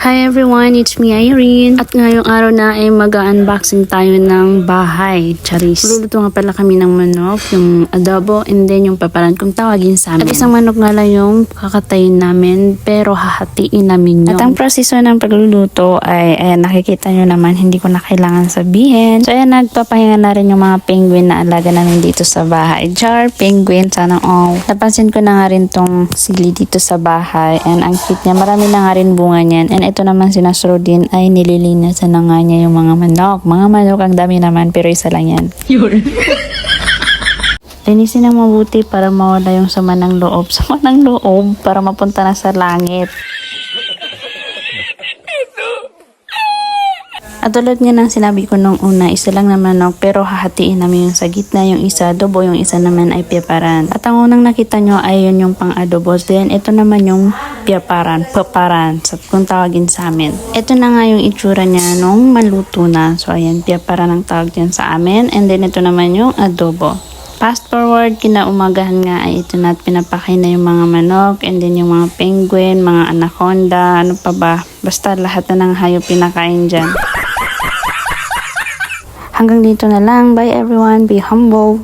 Hi everyone, it's me Irene. At ngayong araw na ay mag-unboxing tayo ng bahay. Charis. Luluto nga pala kami ng manok, yung adobo, and then yung paparan kung tawagin sa amin. At isang manok nga lang yung kakatayin namin, pero hahatiin namin yun. At ang proseso ng pagluluto ay nakikita nyo naman, hindi ko na kailangan sabihin. So ayan, nagpapahinga na rin yung mga penguin na alaga namin dito sa bahay. Jar, penguin, sana all. Napansin ko na nga rin tong sili dito sa bahay, and ang cute niya, marami na nga rin bunga niyan. And ito naman si Nasro din ay nililinasan na nga niya yung mga manok. Mga manok, ang dami naman, pero isa lang yan. Linisin ng mabuti para mawala yung sama ng loob. Sama ng loob para mapunta na sa langit. At tulad nga ng sinabi ko nung una, isa lang na manok, pero hahatiin namin yung sa gitna, yung isa adobo, yung isa naman ay piyaparan. At ang unang nakita nyo ay yun yung pang adobo. Then ito naman yung piyaparan, paparan, kung tawagin sa amin. Ito na nga yung itsura niya nung maluto na. So ayan, piyaparan ang tawag dyan sa amin. And then ito naman yung adobo. Fast forward, kinaumagahan nga ay ito na at pinapakain na yung mga manok, and then yung mga penguin, mga anaconda, ano pa ba. Basta lahat na ng hayop pinakain dyan. Hanggang dito na lang. Bye everyone. Be humble.